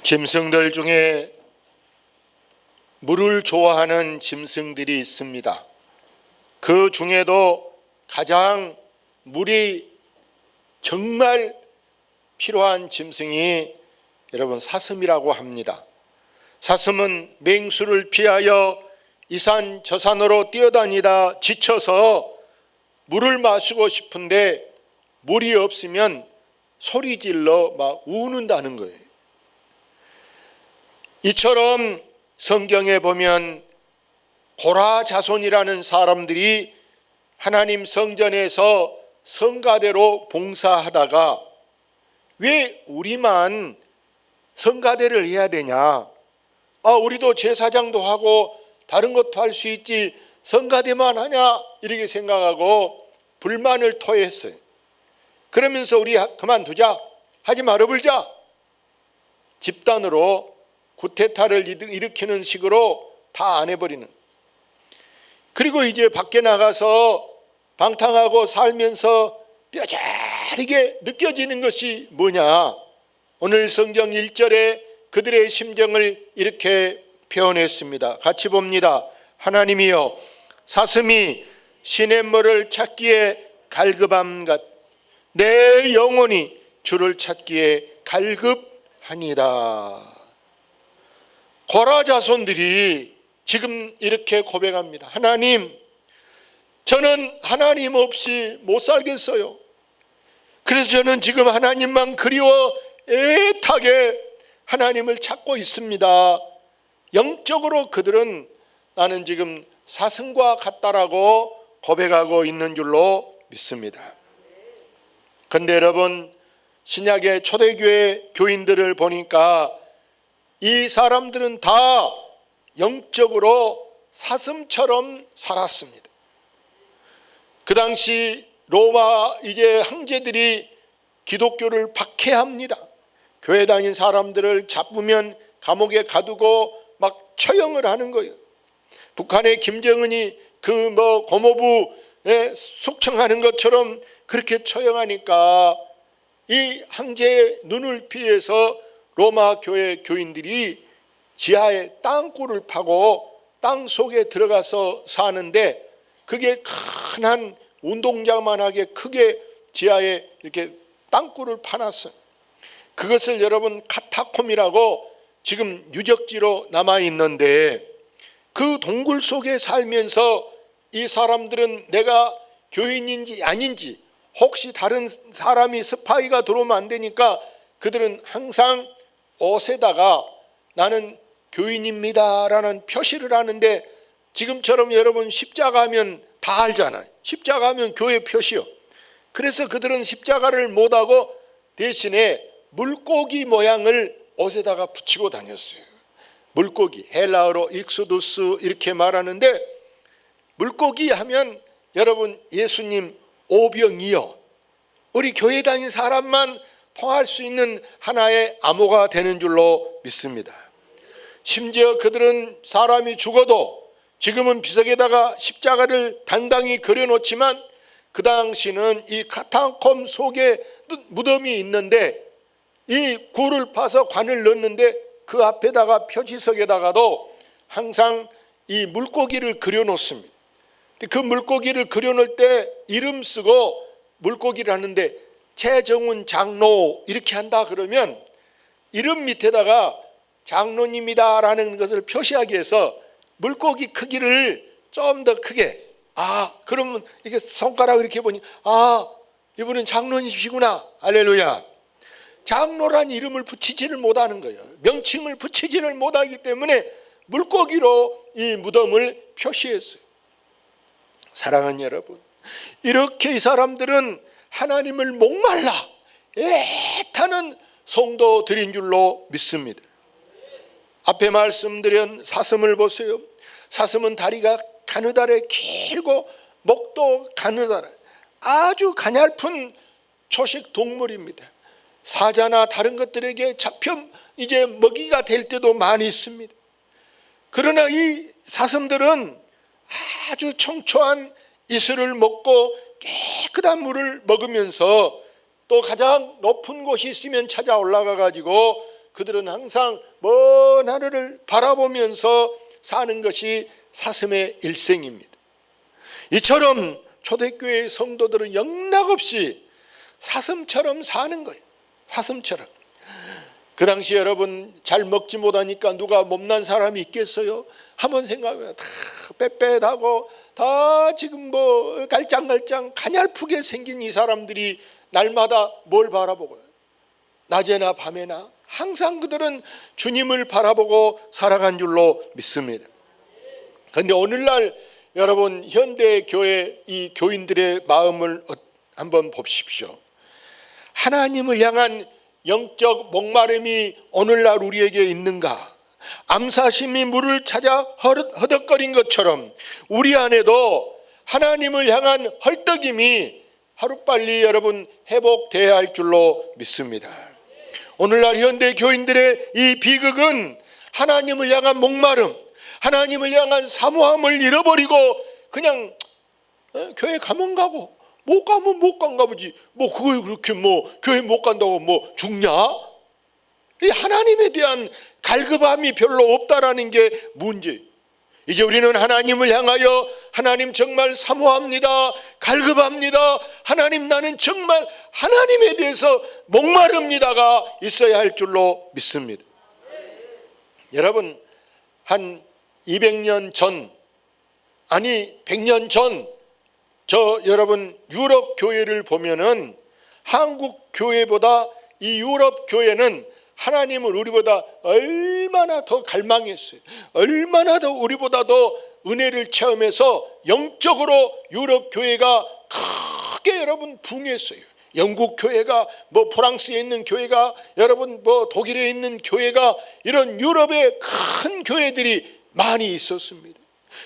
짐승들 중에 물을 좋아하는 짐승들이 있습니다. 그 중에도 가장 물이 정말 필요한 짐승이 여러분 사슴이라고 합니다. 사슴은 맹수를 피하여 이 산 저 산으로 뛰어다니다 지쳐서 물을 마시고 싶은데 물이 없으면 소리질러 막 우는다는 거예요. 이처럼 성경에 보면 고라 자손이라는 사람들이 하나님 성전에서 성가대로 봉사하다가 왜 우리만 성가대를 해야 되냐? 우리도 제사장도 하고 다른 것도 할 수 있지 성가대만 하냐? 이렇게 생각하고 불만을 토했어요. 그러면서 우리 그만두자, 하지 말아불자, 집단으로 구테타를 일으키는 식으로 다 안 해버리는. 그리고 이제 밖에 나가서 방탕하고 살면서 뼈저리게 느껴지는 것이 뭐냐? 오늘 성경 1절에 그들의 심정을 이렇게 표현했습니다. 같이 봅니다. 하나님이여, 사슴이 시냇물을 찾기에 갈급함 같 내 영혼이 주를 찾기에 갈급하니라. 고라 자손들이 지금 이렇게 고백합니다. 하나님, 저는 하나님 없이 못 살겠어요. 그래서 저는 지금 하나님만 그리워 애타게 하나님을 찾고 있습니다. 영적으로 그들은 나는 지금 사슴과 같다라고 고백하고 있는 줄로 믿습니다. 그런데 여러분, 신약의 초대교회 교인들을 보니까 이 사람들은 다 영적으로 사슴처럼 살았습니다. 그 당시 로마 이제 황제들이 기독교를 박해합니다. 교회 다닌 사람들을 잡으면 감옥에 가두고 막 처형을 하는 거예요. 북한의 김정은이 그 고모부에 숙청하는 것처럼 그렇게 처형하니까 이 황제의 눈을 피해서 로마 교회 교인들이 지하에 땅굴을 파고 땅 속에 들어가서 사는데, 그게 큰 한 운동장만하게 크게 지하에 이렇게 땅굴을 파놨어요. 그것을 여러분 카타콤이라고 지금 유적지로 남아 있는데, 그 동굴 속에 살면서 이 사람들은 내가 교인인지 아닌지, 혹시 다른 사람이 스파이가 들어오면 안 되니까 그들은 항상 옷에다가 나는 교인입니다 라는 표시를 하는데, 지금처럼 여러분 십자가 하면 다 알잖아요. 십자가 하면 교회 표시요. 그래서 그들은 십자가를 못하고 대신에 물고기 모양을 옷에다가 붙이고 다녔어요. 물고기, 헬라어로 익소두스 이렇게 말하는데, 물고기 하면 여러분 예수님 오병이어, 우리 교회 다닌 사람만 통할 수 있는 하나의 암호가 되는 줄로 믿습니다. 심지어 그들은 사람이 죽어도 지금은 비석에다가 십자가를 당당히 그려놓지만, 그 당시는 이 카타콤 속에 무덤이 있는데 이 굴을 파서 관을 넣는데 그 앞에다가 표지석에다가도 항상 이 물고기를 그려놓습니다. 그 물고기를 그려놓을 때 이름 쓰고 물고기를 하는데, 최정훈 장로 이렇게 한다 그러면 이름 밑에다가 장로님이다라는 것을 표시하기 위해서 물고기 크기를 좀 더 크게, 그러면 이렇게 손가락 이렇게 보니 이분은 장로님이시구나. 할렐루야. 장로란 이름을 붙이지를 못하는 거예요. 명칭을 붙이지를 못하기 때문에 물고기로 이 무덤을 표시했어요. 사랑하는 여러분, 이렇게 이 사람들은 하나님을 목말라 애타는 성도들인 줄로 믿습니다. 앞에 말씀드린 사슴을 보세요. 사슴은 다리가 가느다래 길고 목도 가느다래, 아주 가냘픈 초식 동물입니다. 사자나 다른 것들에게 잡혀 이제 먹이가 될 때도 많이 있습니다. 그러나 이 사슴들은 아주 청초한 이슬을 먹고 깨끗한 물을 먹으면서 또 가장 높은 곳이 있으면 찾아 올라가 가지고 그들은 항상 먼 하늘을 바라보면서 사는 것이 사슴의 일생입니다. 이처럼 초대교회의 성도들은 영락없이 사슴처럼 사는 거예요. 사슴처럼. 그 당시 여러분 잘 먹지 못하니까 누가 못난 사람이 있겠어요? 한번 생각해보면 다 빽빽하고 다 지금 뭐 갈짱갈짱 가냘프게 생긴 이 사람들이 날마다 뭘 바라보고요? 낮에나 밤에나 항상 그들은 주님을 바라보고 살아간 줄로 믿습니다. 그런데 오늘날 여러분 현대 교회 이 교인들의 마음을 한번 보십시오. 하나님을 향한 영적 목마름이 오늘날 우리에게 있는가? 암사심이 물을 찾아 허덕거린 것처럼 우리 안에도 하나님을 향한 헐떡임이 하루빨리 여러분 회복돼야 할 줄로 믿습니다. 오늘날 현대 교인들의 이 비극은 하나님을 향한 목마름, 하나님을 향한 사모함을 잃어버리고 그냥 교회 가면 가고 못 가면 못 간가 보지. 뭐 그거에 그렇게 뭐 교회 못 간다고 뭐 죽냐? 이 하나님에 대한 갈급함이 별로 없다라는 게 문제. 이제 우리는 하나님을 향하여 하나님 정말 사모합니다. 갈급합니다. 하나님 나는 정말 하나님에 대해서 목마릅니다가 있어야 할 줄로 믿습니다. 여러분 한 200년 전 아니 100년 전 여러분 유럽 교회를 보면은 한국 교회보다 이 유럽 교회는 하나님을 우리보다 얼마나 더 갈망했어요. 얼마나 더 우리보다 더 은혜를 체험해서 영적으로 유럽 교회가 크게 여러분 붕했어요. 영국 교회가 뭐 프랑스에 있는 교회가 여러분 뭐 독일에 있는 교회가 이런 유럽의 큰 교회들이 많이 있었습니다.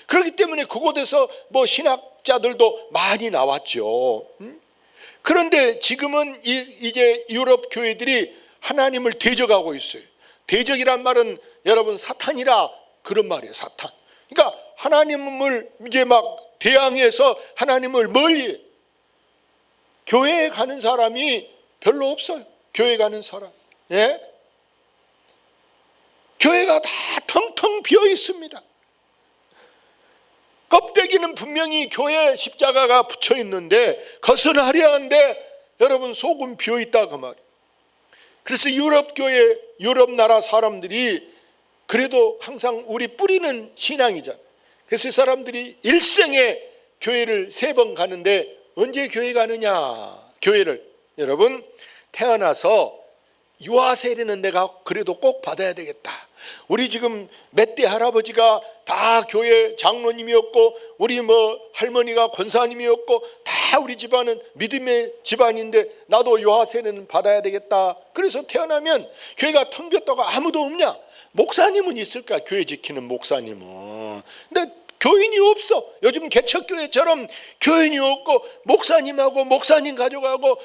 그렇기 때문에 그곳에서 뭐 신학자들도 많이 나왔죠. 그런데 지금은 이제 유럽 교회들이 하나님을 대적하고 있어요. 대적이란 말은 여러분 사탄이라 그런 말이에요. 사탄. 그러니까 하나님을 이제 막 대항해서 하나님을 멀리 교회에 가는 사람이 별로 없어요. 교회 가는 사람. 예? 교회가 다 텅텅 비어 있습니다. 껍데기는 분명히 교회 십자가가 붙여 있는데 겉은 화려한데 여러분 속은 비어 있다 그 말이에요. 그래서 유럽 교회, 유럽 나라 사람들이 그래도 항상 우리 뿌리는 신앙이잖아요. 그래서 이 사람들이 일생에 교회를 3번 가는데 언제 교회 가느냐? 교회를 여러분 태어나서 유아세례는 내가 그래도 꼭 받아야 되겠다. 우리 지금 몇 대 할아버지가 다 교회 장로님이었고 우리 뭐 할머니가 권사님이었고 다 우리 집안은 믿음의 집안인데 나도 유아세례는 받아야 되겠다. 그래서 태어나면 교회가 텅 비었다고 아무도 없냐? 목사님은 있을까? 교회 지키는 목사님은. 근데 교인이 없어. 요즘 개척교회처럼 교인이 없고 목사님하고 목사님 가져가고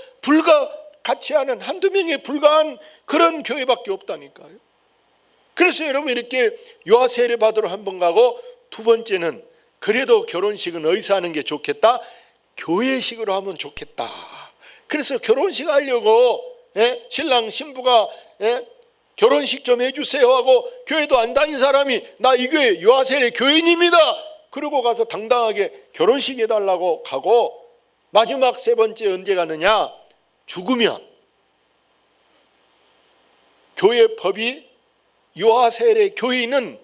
같이 하는 한두 명에 불과한 그런 교회밖에 없다니까요. 그래서 여러분 이렇게 유아세례 받으러 한 번 가고 두 번째는 그래도 결혼식은 어디서 하는 게 좋겠다? 교회식으로 하면 좋겠다. 그래서 결혼식 하려고 신랑 신부가 결혼식 좀 해주세요 하고 교회도 안 다닌 사람이 나 이 교회 유아세례 교인입니다. 그러고 가서 당당하게 결혼식 해달라고 가고 마지막 3번째 언제 가느냐? 죽으면 교회 법이 유아세례 교인은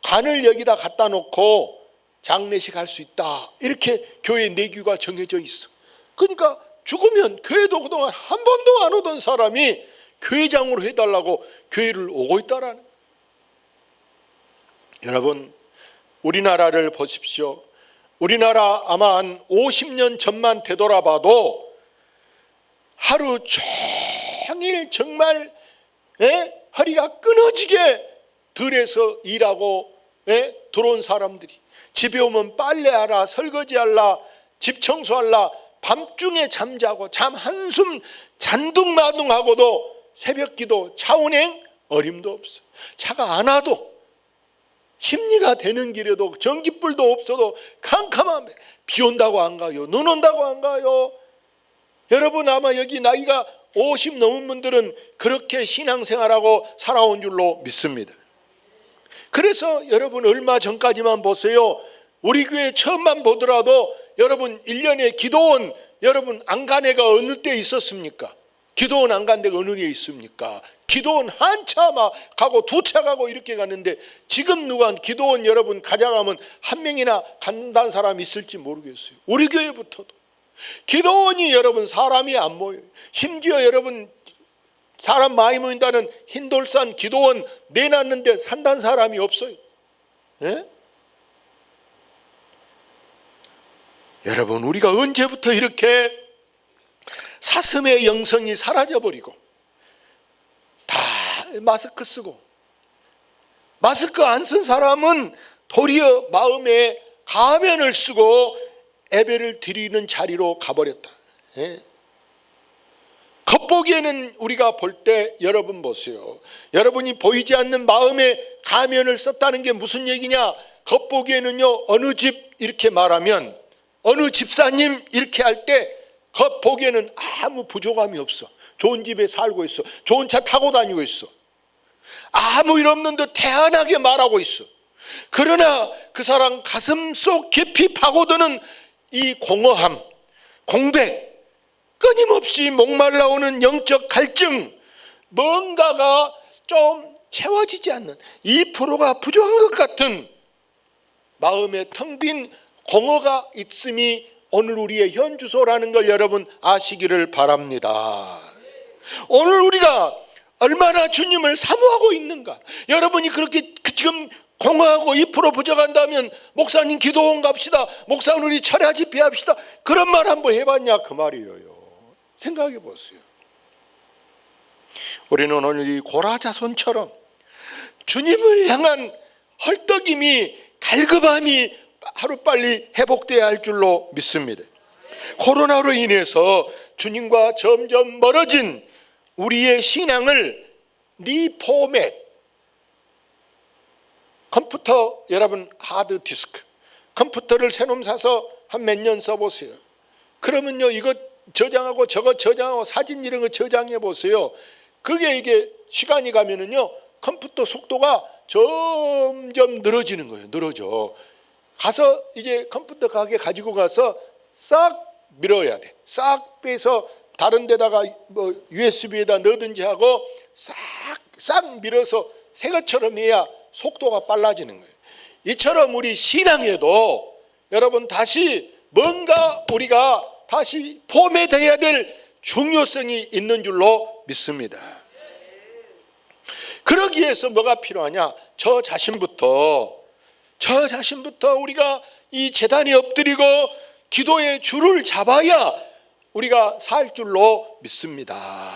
관을 여기다 갖다 놓고 장례식 할 수 있다. 이렇게 교회 내규가 정해져 있어. 그러니까 죽으면 교회도 그동안 한 번도 안 오던 사람이 교회장으로 해달라고 교회를 오고 있다라는 거예요. 여러분 우리나라를 보십시오. 우리나라 아마 한 50년 전만 되돌아봐도 하루 종일 정말 허리가 끊어지게 들에서 일하고 들어온 사람들이 집에 오면 빨래하라 설거지하라 집 청소하라 밤중에 잠자고 잠 한숨 잔둥마둥하고도 새벽기도 차운행 어림도 없어. 차가 안 와도 심리가 되는 길에도 전기불도 없어도 캄캄한데 비 온다고 안 가요. 눈 온다고 안 가요. 여러분 아마 여기 나이가 50 넘은 분들은 그렇게 신앙생활하고 살아온 줄로 믿습니다. 그래서 여러분 얼마 전까지만 보세요. 우리 교회 처음만 보더라도 여러분 1년에 기도원 여러분 안 간 애가 어느 때 있었습니까? 기도원 안 간 데가 어느 데 있습니까? 기도원 한 차 막 가고 두 차 가고 이렇게 가는데 지금 누가 기도원 여러분 가져가면 한 명이나 간다는 사람이 있을지 모르겠어요. 우리 교회부터도 기도원이 여러분 사람이 안 모여요. 심지어 여러분 사람 많이 모인다는 흰돌산 기도원 내놨는데 산다는 사람이 없어요. 예? 여러분 우리가 언제부터 이렇게 사슴의 영성이 사라져버리고 다 마스크 쓰고 마스크 안 쓴 사람은 도리어 마음에 가면을 쓰고 예배를 드리는 자리로 가버렸다. 예? 겉보기에는 우리가 볼 때 여러분 보세요. 여러분이 보이지 않는 마음에 가면을 썼다는 게 무슨 얘기냐? 겉보기에는요 어느 집 이렇게 말하면 어느 집사님 이렇게 할 때 겉보기에는 아무 부족함이 없어. 좋은 집에 살고 있어. 좋은 차 타고 다니고 있어. 아무 일 없는 듯 태연하게 말하고 있어. 그러나 그 사람 가슴 속 깊이 파고드는 이 공허함, 공백, 끊임없이 목말라오는 영적 갈증, 뭔가가 좀 채워지지 않는 2%가 부족한 것 같은 마음에 텅 빈 공허가 있음이 오늘 우리의 현주소라는 걸 여러분 아시기를 바랍니다. 오늘 우리가 얼마나 주님을 사모하고 있는가. 여러분이 그렇게 지금 공허하고 2% 부족한다면 목사님 기도원 갑시다. 목사님 우리 철야 집회합시다. 그런 말 한번 해봤냐 그 말이에요. 생각해 보세요. 우리는 오늘 이 고라자손처럼 주님을 향한 헐떡임이 갈급함이 하루빨리 회복돼야 할 줄로 믿습니다. 코로나로 인해서 주님과 점점 멀어진 우리의 신앙을 리포맷, 컴퓨터 여러분 하드디스크 컴퓨터를 새놈 사서 한 몇 년 써보세요. 그러면요 이거 저장하고 저거 저장하고 사진 이런 거 저장해 보세요. 그게 이게 시간이 가면은요 컴퓨터 속도가 점점 늘어지는 거예요. 늘어져. 가서 이제 컴퓨터 가게 가지고 가서 싹 밀어야 돼. 싹 빼서 다른 데다가 뭐 USB에다 넣든지 하고 싹 밀어서 새 것처럼 해야 속도가 빨라지는 거예요. 이처럼 우리 신앙에도 여러분 다시 뭔가 우리가 다시 포맷해야 될 중요성이 있는 줄로 믿습니다. 그러기 위해서 뭐가 필요하냐? 저 자신부터 우리가 이 제단에 엎드리고 기도의 줄을 잡아야 우리가 살 줄로 믿습니다.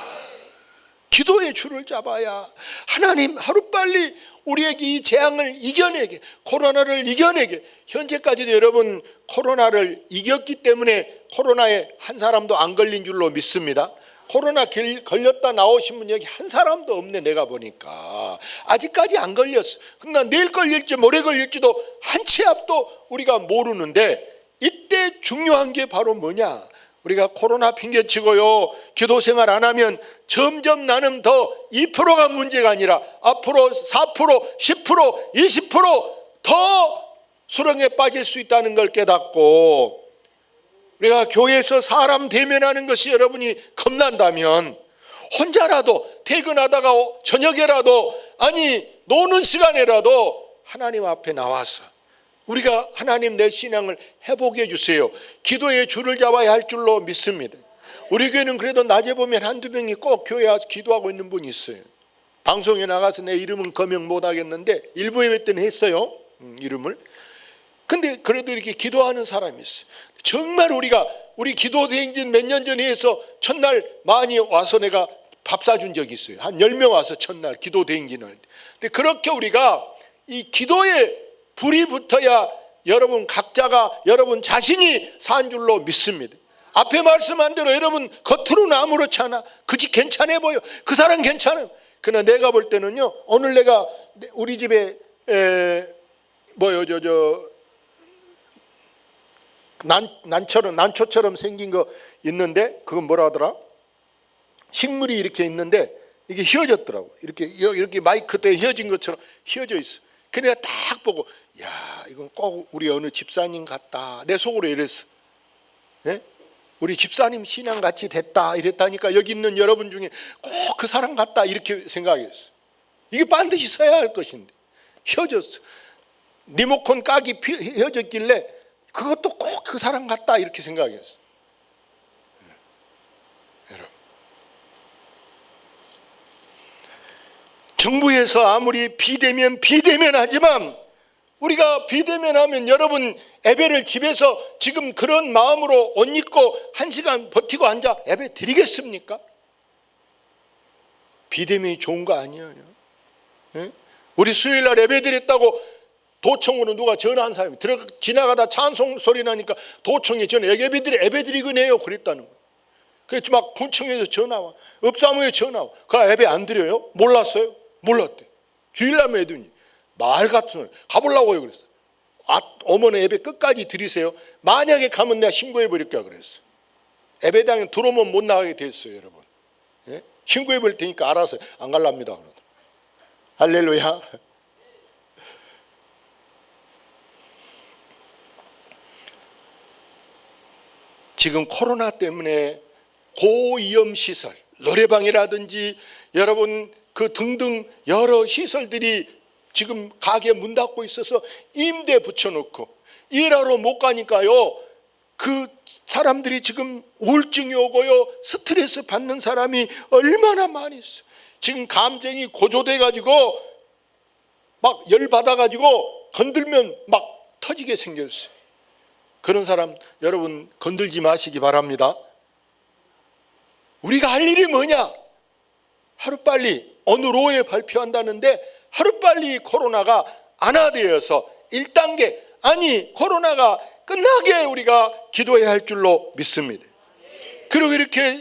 기도의 줄을 잡아야 하나님 하루빨리 우리에게 이 재앙을 이겨내게, 코로나를 이겨내게. 현재까지도 여러분 코로나를 이겼기 때문에 코로나에 한 사람도 안 걸린 줄로 믿습니다. 코로나 걸렸다 나오신 분 여기 한 사람도 없네. 내가 보니까 아직까지 안 걸렸어. 그러나 내일 걸릴지 모레 걸릴지도 한 치 앞도 우리가 모르는데 이때 중요한 게 바로 뭐냐? 우리가 코로나 핑계치고요 기도 생활 안 하면 점점 나는 더 2%가 문제가 아니라 앞으로 4%, 10%, 20%더 수렁에 빠질 수 있다는 걸 깨닫고 우리가 교회에서 사람 대면하는 것이 여러분이 겁난다면 혼자라도 퇴근하다가 저녁에라도 아니 노는 시간에라도 하나님 앞에 나와서 우리가 하나님 내 신앙을 회복해 주세요. 기도의 줄을 잡아야 할 줄로 믿습니다. 우리 교회는 그래도 낮에 보면 한두 명이 꼭 교회에 와서 기도하고 있는 분이 있어요. 방송에 나가서 내 이름은 거명 못하겠는데 일부 예배 때는 했어요. 이름을. 근데 그래도 이렇게 기도하는 사람이 있어요. 정말 우리 기도 대행진 몇 년 전에 해서 첫날 많이 와서 내가 밥 사준 적이 있어요. 한 10명 와서 첫날 기도 대행진을. 근데 그렇게 우리가 이 기도에 불이 붙어야 여러분 각자가 여러분 자신이 산 줄로 믿습니다. 앞에 말씀한 대로 여러분 겉으로는 아무렇지 않아. 그 집 괜찮아 보여. 그 사람 괜찮아요. 그러나 내가 볼 때는요. 오늘 내가 우리 집에 난초처럼 생긴 거 있는데 그건 뭐라 하더라? 식물이 이렇게 있는데 이게 휘어졌더라고. 이렇게 마이크 때 휘어진 것처럼 휘어져 있어. 그래 내가 딱 보고, 야, 이건 꼭 우리 어느 집사님 같다. 내 속으로 이랬어. 네? 우리 집사님 신앙같이 됐다 이랬다니까 여기 있는 여러분 중에 꼭 그 사람 같다 이렇게 생각했어. 이게 반드시 서야 할 것인데 휘어졌어. 리모컨 깍이 휘어졌길래 그것도 꼭 그 사람 같다 이렇게 생각했어. 여러분, 정부에서 아무리 비대면 하지만 우리가 비대면하면 여러분 예배를 집에서 지금 그런 마음으로 옷 입고 1시간 버티고 앉아 예배 드리겠습니까? 비대면이 좋은 거 아니에요. 예? 우리 수요일날 예배 드렸다고 도청으로 누가 전화한 사람이 지나가다 찬송 소리 나니까 도청에 전화 예배 드리겠네요 그랬다는 거예요. 그래서 막 군청에서 전화와 읍사무에 전화와 그 예배 안 드려요? 몰랐어요? 몰랐대. 주일날 예배든지 말 같은 소리 가보려고요 그랬어요. 어머니 예배 끝까지 드리세요. 만약에 가면 내가 신고해 버릴게요 그랬어. 예배당에 들어오면 못 나가게 됐어요 여러분. 예? 신고해 버릴 테니까 알아서 안 갈랍니다 그러더라고요. 할렐루야. 지금 코로나 때문에 고위험시설 노래방이라든지 여러분 그 등등 여러 시설들이 지금 가게 문 닫고 있어서 임대 붙여놓고 일하러 못 가니까요 그 사람들이 지금 우울증이 오고요 스트레스 받는 사람이 얼마나 많이 있어요. 지금 감정이 고조돼 가지고 막 열받아 가지고 건들면 막 터지게 생겼어요. 그런 사람 여러분 건들지 마시기 바랍니다. 우리가 할 일이 뭐냐? 하루빨리 오늘 오후에 발표한다는데 하루빨리 코로나가 완화되어서 1단계 아니 코로나가 끝나게 우리가 기도해야 할 줄로 믿습니다. 그리고 이렇게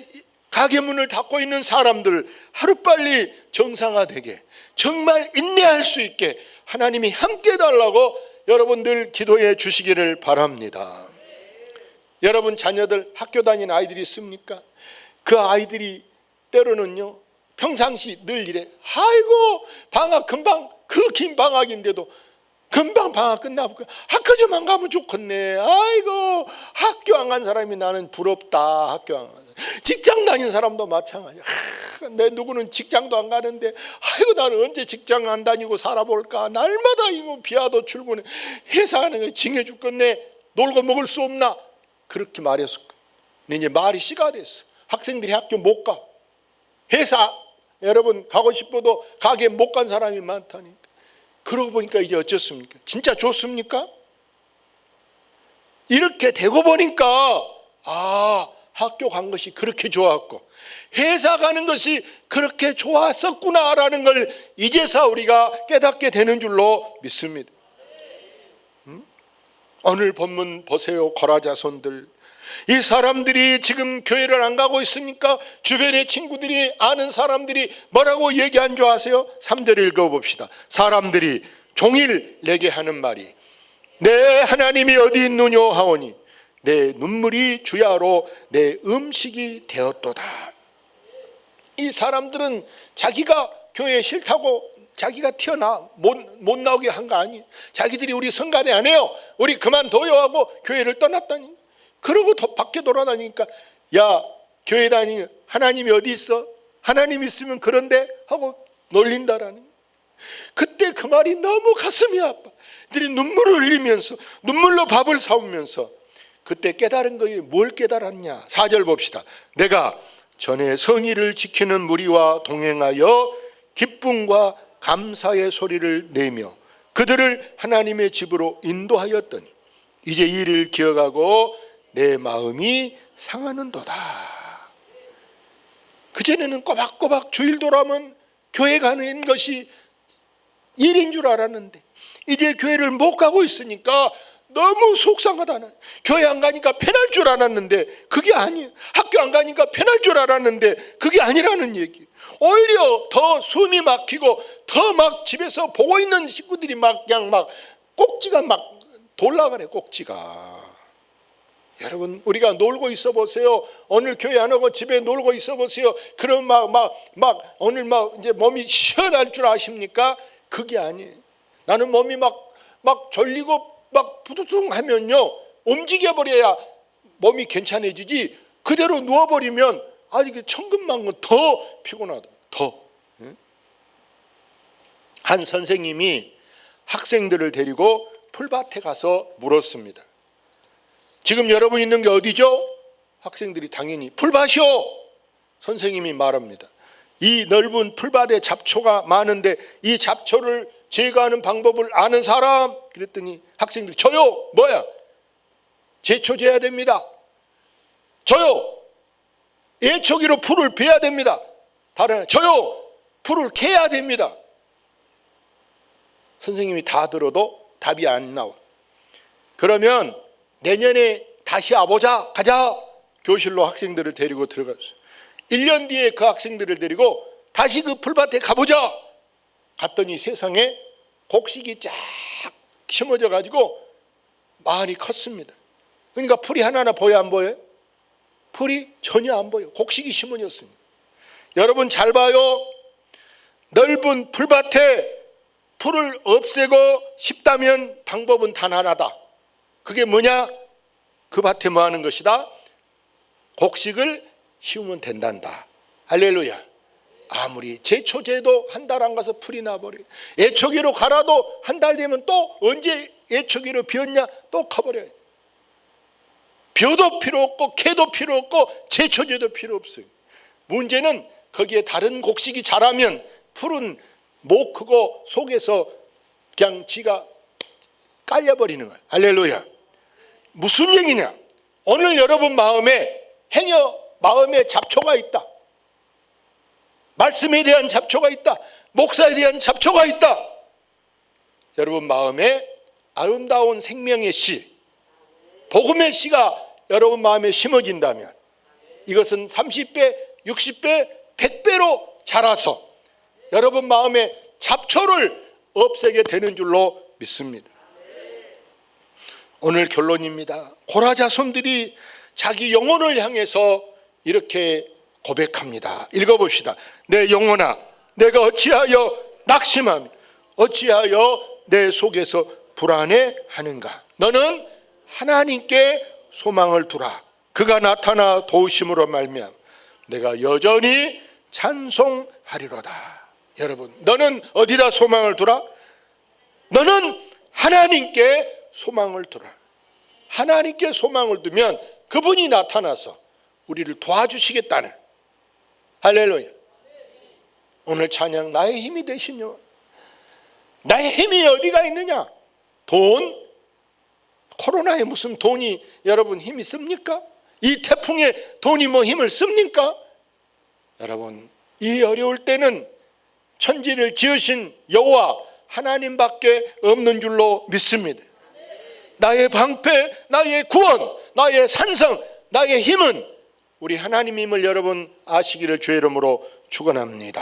가게 문을 닫고 있는 사람들 하루빨리 정상화되게 정말 인내할 수 있게 하나님이 함께 해달라고 여러분들 기도해 주시기를 바랍니다. 여러분 자녀들 학교 다니는 아이들이 있습니까? 그 아이들이 때로는요 평상시 늘 이래 아이고 방학 금방 그 긴 방학인데도 금방 방학 끝나고 학교 좀 안 가면 좋겠네. 아이고 학교 안 간 사람이 나는 부럽다. 학교 안 간 사람. 직장 다니는 사람도 마찬가지야. 내 누구는 직장도 안 가는데 아이고 나는 언제 직장 안 다니고 살아볼까. 날마다 이거 비와도 출근해. 회사 가는 거 징해 죽겠네. 놀고 먹을 수 없나. 그렇게 말했을 거야. 근데 이제 말이 씨가 됐어. 학생들이 학교 못 가. 회사 여러분 가고 싶어도 가게 못 간 사람이 많다니까. 그러고 보니까 이제 어쩌습니까? 진짜 좋습니까? 이렇게 되고 보니까 학교 간 것이 그렇게 좋았고 회사 가는 것이 그렇게 좋았었구나라는 걸 이제서 우리가 깨닫게 되는 줄로 믿습니다. 오늘 본문 보세요. 고라자손들 이 사람들이 지금 교회를 안 가고 있으니까 주변의 친구들이 아는 사람들이 뭐라고 얘기한 줄 아세요? 3절 읽어봅시다. 사람들이 종일 내게 하는 말이 내 하나님이 어디 있느뇨 하오니 내 눈물이 주야로 내 음식이 되었도다. 이 사람들은 자기가 교회에 싫다고 자기가 못 나오게 한 거 아니에요. 자기들이 우리 성가대 안 해요. 우리 그만둬요 하고 교회를 떠났다니. 그러고 밖에 돌아다니니까 야 교회 다니 하나님이 어디 있어? 하나님 있으면 그런데 하고 놀린다라는. 그때 그 말이 너무 가슴이 아파. 들이 눈물을 흘리면서 눈물로 밥을 사오면서 그때 깨달은 거에 뭘 깨달았냐. 4절 봅시다. 내가 전에 성의를 지키는 무리와 동행하여 기쁨과 감사의 소리를 내며 그들을 하나님의 집으로 인도하였더니 이제 이를 기억하고 내 마음이 상하는도다. 그전에는 꼬박꼬박 주일 돌아오면 교회 가는 것이 일인 줄 알았는데 이제 교회를 못 가고 있으니까 너무 속상하다는. 교회 안 가니까 편할 줄 알았는데 그게 아니에요. 학교 안 가니까 편할 줄 알았는데 그게 아니라는 얘기. 오히려 더 숨이 막히고 더 막 집에서 보고 있는 식구들이 막 그냥 막 꼭지가 막 돌아가네. 꼭지가 여러분, 우리가 놀고 있어 보세요. 오늘 교회 안 오고 집에 놀고 있어 보세요. 그럼 오늘 이제 몸이 시원할 줄 아십니까? 그게 아니에요. 나는 몸이 막 졸리고 막 부두둥 하면요, 움직여 버려야 몸이 괜찮아지지, 그대로 누워버리면 이게 천근만근 더 피곤하다. 한 선생님이 학생들을 데리고 풀밭에 가서 물었습니다. 지금 여러분 있는 게 어디죠? 학생들이 당연히 풀밭이요. 선생님이 말합니다. 이 넓은 풀밭에 잡초가 많은데 이 잡초를 제거하는 방법을 아는 사람? 그랬더니 학생들이 저요. 뭐야? 제초제해야 됩니다. 저요. 예초기로 풀을 베야 됩니다. 다른 하나, 저요. 풀을 캐야 됩니다. 선생님이 다 들어도 답이 안 나와. 그러면 내년에 다시 와보자. 가자. 교실로 학생들을 데리고 들어갔어요. 1년 뒤에 그 학생들을 데리고 다시 그 풀밭에 가보자. 갔더니 세상에 곡식이 쫙 심어져 가지고 많이 컸습니다. 그러니까 풀이 하나하나 보여 안 보여요? 풀이 전혀 안 보여. 곡식이 심어졌습니다. 여러분 잘 봐요. 넓은 풀밭에 풀을 없애고 싶다면 방법은 단 하나다. 그게 뭐냐? 그 밭에 뭐 하는 것이다? 곡식을 심으면 된단다. 할렐루야. 아무리 제초제도 한 달 안 가서 풀이 나버려요. 예초기로 갈아도 한 달 되면 또 언제 예초기로 비웠냐? 또 커버려요. 벼도 필요 없고 캐도 필요 없고 제초제도 필요 없어요. 문제는 거기에 다른 곡식이 자라면 풀은 못 크고 속에서 그냥 지가 깔려버리는 거예요. 할렐루야. 무슨 얘기냐? 오늘 여러분 마음에 마음에 잡초가 있다. 말씀에 대한 잡초가 있다. 목사에 대한 잡초가 있다. 여러분 마음에 아름다운 생명의 씨, 복음의 씨가 여러분 마음에 심어진다면 이것은 30배, 60배, 100배로 자라서 여러분 마음에 잡초를 없애게 되는 줄로 믿습니다. 오늘 결론입니다. 고라 자손들이 자기 영혼을 향해서 이렇게 고백합니다. 읽어봅시다. 내 영혼아, 내가 어찌하여 낙심하며 어찌하여 내 속에서 불안해하는가. 너는 하나님께 소망을 두라. 그가 나타나 도우심으로 말미암아 내가 여전히 찬송하리로다. 여러분, 너는 어디다 소망을 두라? 너는 하나님께 소망을 두라. 하나님께 소망을 두면 그분이 나타나서 우리를 도와주시겠다는, 할렐루야. 오늘 찬양, 나의 힘이 되시뇨. 나의 힘이 어디가 있느냐? 돈? 코로나에 무슨 돈이 여러분 힘이 씁니까? 이 태풍에 돈이 뭐 힘을 씁니까? 여러분, 이 어려울 때는 천지를 지으신 여호와 하나님밖에 없는 줄로 믿습니다. 나의 방패, 나의 구원, 나의 산성, 나의 힘은 우리 하나님임을 여러분 아시기를 주의 이름으로 축원합니다.